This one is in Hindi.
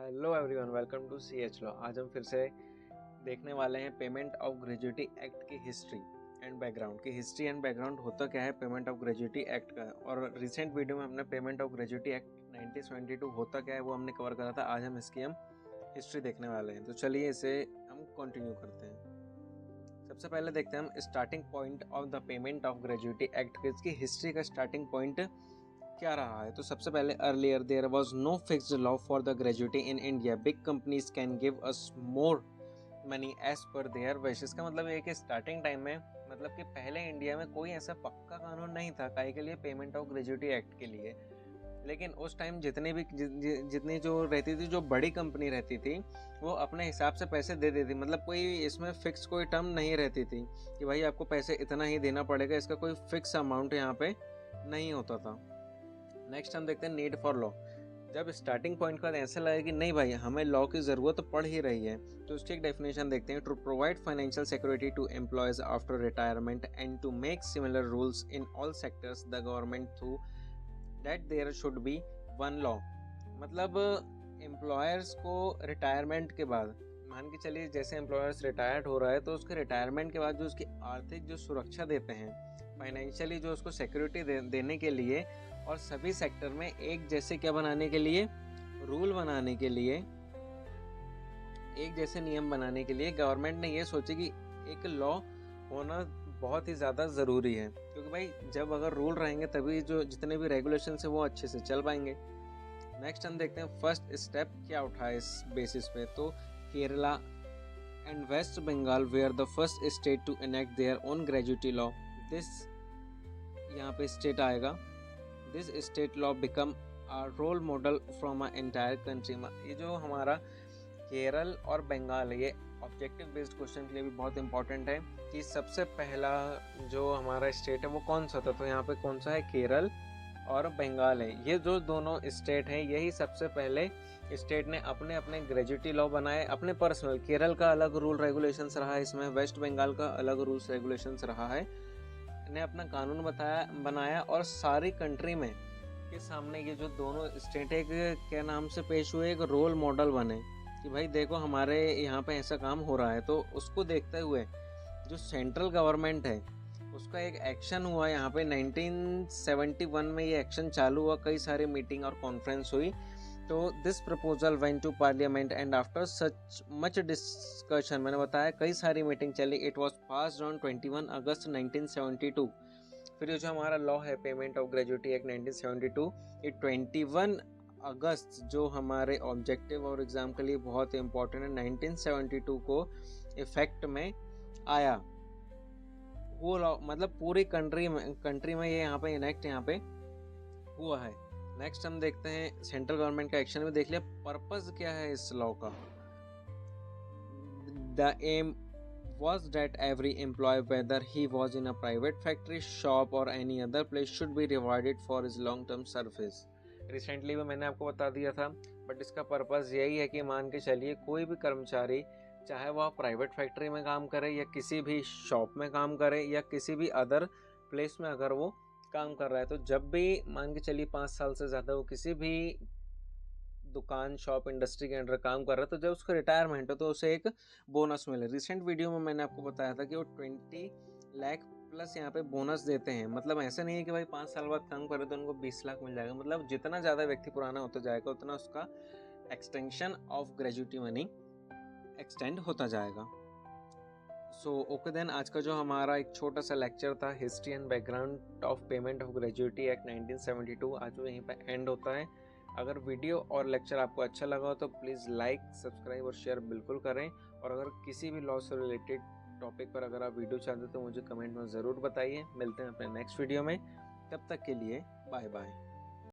Hello everyone, welcome to CH law. आज हम फिर से देखने वाले हैं पेमेंट ऑफ ग्रेजुएटी एक्ट की हिस्ट्री एंड बैकग्राउंड होता क्या है पेमेंट ऑफ ग्रेजुएटी एक्ट का। और रिसेंट वीडियो में हमने पेमेंट ऑफ ग्रेजुएटी एक्ट 1972 होता क्या है वो हमने कवर करा था। आज हम इसकी हिस्ट्री देखने वाले हैं, तो चलिए इसे हम कंटिन्यू करते हैं। सबसे पहले देखते हैं हम starting point of the payment of gratuity act. इसकी हिस्ट्री का स्टार्टिंग पॉइंट क्या रहा है। तो सबसे पहले earlier there was no fixed law for the gratuity in India. Big companies can give us more money as per their wish. इसका मतलब ये कि स्टार्टिंग टाइम में मतलब कि पहले इंडिया में कोई ऐसा पक्का कानून नहीं था काहे के लिए, पेमेंट ऑफ ग्रेजुएटी एक्ट के लिए। लेकिन उस टाइम जितनी जो रहती थी, जो बड़ी कंपनी रहती थी, वो अपने हिसाब से पैसे दे देती। मतलब कोई इसमें फिक्स कोई टर्म नहीं रहती थी कि भाई आपको पैसे इतना ही देना पड़ेगा, इसका कोई फिक्स अमाउंट यहाँ पे नहीं होता था। नेक्स्ट हम देखते हैं नीड फॉर लॉ। जब स्टार्टिंग पॉइंट का ऐसा लगे कि नहीं भाई हमें लॉ की ज़रूरत पड़ ही रही है, तो उसकी एक डेफिनेशन देखते हैं। To provide financial security to employees after retirement and to make similar rules in all sectors the government through that there should be one law. मतलब एम्प्लॉयर्स को रिटायरमेंट के बाद, मान के चलिए जैसे एम्प्लॉयर्स रिटायर्ड हो रहा है, तो उसके रिटायरमेंट के बाद जो उसकी आर्थिक जो सुरक्षा देते हैं, फाइनेंशियली जो उसको सिक्योरिटी देने के लिए, और सभी सेक्टर में एक जैसे क्या बनाने के लिए, रूल बनाने के लिए, एक जैसे नियम बनाने के लिए गवर्नमेंट ने ये सोची कि एक लॉ होना बहुत ही ज़्यादा ज़रूरी है। क्योंकि भाई जब अगर रूल रहेंगे तभी जो जितने भी रेगुलेशन है वो अच्छे से चल पाएंगे। नेक्स्ट हम देखते हैं फर्स्ट स्टेप क्या उठा इस बेसिस पे। तो Kerala and West Bengal were the first state to enact their own gratuity law. This यहाँ पे स्टेट आएगा। This state law become a role model from a entire country. ये जो हमारा केरल और बंगाल है, ये ऑब्जेक्टिव बेस्ड क्वेश्चन के लिए भी बहुत इंपॉर्टेंट है कि सबसे पहला जो हमारा स्टेट है वो कौन सा था। तो यहाँ पे कौन सा है, केरल और बंगाल है। ये जो दोनों स्टेट हैं, यही सबसे पहले स्टेट ने अपने अपने ग्रेजुएटी लॉ बनाए, अपने पर्सनल। केरल का अलग रूल रेगुलेशंस रहा है इसमें, वेस्ट बंगाल का अलग रूल्स रेगुलेशंस रहा है, ने अपना कानून बनाया और सारी कंट्री में के सामने ये जो दोनों स्टेट एक क्या नाम से पेश हुए, एक रोल मॉडल बने कि भाई देखो हमारे यहाँ पे ऐसा काम हो रहा है। तो उसको देखते हुए जो सेंट्रल गवर्नमेंट है उसका एक एक्शन हुआ यहाँ पे 1971 में। ये एक्शन चालू हुआ, कई सारी मीटिंग और कॉन्फ्रेंस हुई। तो this proposal went to parliament and after such much discussion, मैंने बताया कई सारी मीटिंग चली, it was passed on 21 August 1972। फिर ये जो हमारा लॉ है पेमेंट ऑफ ग्रेजुएटी एक्ट 1972, ये 21 अगस्त जो हमारे ऑब्जेक्टिव और एग्जाम के लिए बहुत इंपॉर्टेंट है, 1972 को इफेक्ट में आया वो लॉ। मतलब पूरी कंट्री में ये यहाँ पे इनेक्ट यहाँ पे हुआ है। नेक्स्ट हम देखते हैं सेंट्रल गवर्नमेंट का एक्शन में देख लिया। पर्पस क्या है इस लॉ का। The aim was that every employee, whether he was in a private factory, shop or any other place, should be rewarded for his long term service. Recently भी मैंने आपको बता दिया था, बट इसका पर्पस यही है कि मान के चलिए कोई भी कर्मचारी, चाहे वह प्राइवेट फैक्ट्री में काम करे या किसी भी शॉप में काम करे या किसी भी अदर प्लेस में अगर वो काम कर रहा है, तो जब भी मान के चलिए 5 साल से ज़्यादा वो किसी भी दुकान, शॉप, इंडस्ट्री के अंडर काम कर रहा है, तो जब उसका रिटायरमेंट हो तो उसे एक बोनस मिले। रिसेंट वीडियो में मैंने आपको बताया था कि वो 20 लाख प्लस यहाँ पे बोनस देते हैं। मतलब ऐसा नहीं है कि भाई 5 साल बाद काम करे तो उनको 20 लाख मिल जाएगा। मतलब जितना ज़्यादा व्यक्ति पुराना होता जाएगा उतना उसका extension of gratuity money extend होता जाएगा। सो ओके देन, आज का जो हमारा एक छोटा सा लेक्चर था history and background of payment of gratuity act 1972, आज वो यहीं पर एंड होता है। अगर वीडियो और लेक्चर आपको अच्छा लगा हो तो प्लीज़ लाइक, सब्सक्राइब और शेयर बिल्कुल करें। और अगर किसी भी लॉ से रिलेटेड टॉपिक पर अगर आप वीडियो चाहते हो तो मुझे कमेंट में ज़रूर बताइए। मिलते हैं अपने नेक्स्ट वीडियो में, तब तक के लिए बाय बाय।